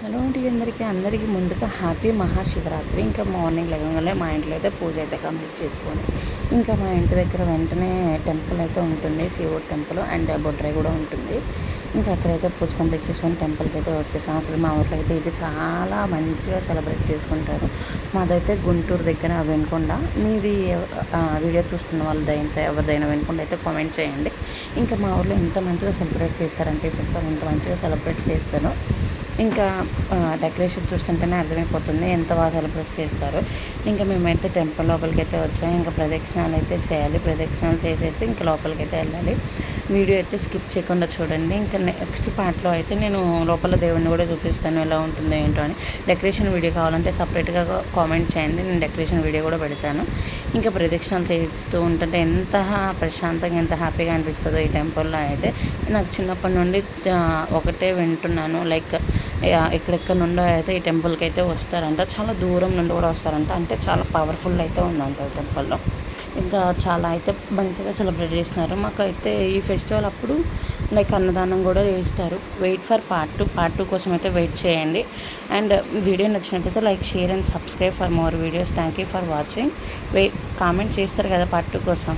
Hello అండి అందరికీ ముందుగా హ్యాపీ మహాశివరాత్రి. ఇంకా మార్నింగ్ లేవగానే మా ఇంట్లో అయితే పూజ అయితే కంప్లీట్ చేసుకొని ఇంకా మా ఇంటి దగ్గర వెంటనే టెంపుల్ అయితే ఉంటుంది, శివుడు టెంపుల్ అండ్ బొడ్రాయి కూడా ఉంటుంది. ఇంకా అక్కడైతే పూజ కంప్లీట్ చేసుకొని టెంపుల్కి అయితే వచ్చేసాం. అసలు మా ఊర్లో అయితే ఇది చాలా మంచిగా సెలబ్రేట్ చేసుకుంటారు. మాదైతే గుంటూరు దగ్గర వెనుకొండ. మీది వీడియో చూస్తున్న వాళ్ళదైతే ఎవరిదైనా వెనుకొండ అయితే కామెంట్ చేయండి. ఇంకా మా ఊర్లో ఎంత మంచిగా సెలబ్రేట్ చేస్తారంటే ఫెస్టివల్ ఎంత మంచిగా సెలబ్రేట్ చేస్తారో ఇంకా డెకరేషన్ చూస్తుంటేనే అర్థమైపోతుంది ఎంత బాగా సెలబ్రేట్ చేస్తారో. ఇంకా మేమైతే టెంపుల్ లోపలికి అయితే వచ్చాము. ఇంకా ప్రదక్షిణాలు అయితే చేయాలి, ప్రదక్షిణాలు చేసేసి ఇంకా లోపలికి అయితే వెళ్ళాలి. వీడియో అయితే స్కిప్ చేయకుండా చూడండి. ఇంకా నెక్స్ట్ పార్ట్లో అయితే నేను లోపల దేవుడిని కూడా చూపిస్తాను ఎలా ఉంటుందో ఏంటో అని. డెకరేషన్ వీడియో కావాలంటే సపరేట్గా కామెంట్ చేయండి, నేను డెకరేషన్ వీడియో కూడా పెడతాను. ఇంకా ప్రదక్షిణాలు చేస్తూ ఉంటుంటే ఎంత ప్రశాంతంగా ఎంత హ్యాపీగా అనిపిస్తుందో ఈ టెంపుల్లో అయితే. నాకు చిన్నప్పటి నుండి ఒకటే వింటున్నాను, లైక్ ఎక్కడెక్కడ నుండో అయితే ఈ టెంపుల్కి అయితే వస్తారంట, చాలా దూరం నుండి కూడా వస్తారంట. అంటే చాలా పవర్ఫుల్ అయితే ఉందంట ఈ టెంపుల్లో. ఇంకా చాలా అయితే మంచిగా సెలబ్రేట్ చేస్తున్నారు. మాకైతే ఈ ఫెస్టివల్ అప్పుడు లైక్ అన్నదానం కూడా చేస్తారు. వెయిట్ ఫర్ పార్ట్ టూ కోసం అయితే వెయిట్ చేయండి. అండ్ వీడియో నచ్చినట్టయితే like, share and subscribe for more videos. Thank you for watching. Comment చేస్తారు కదా పార్ట్ 2 కోసం.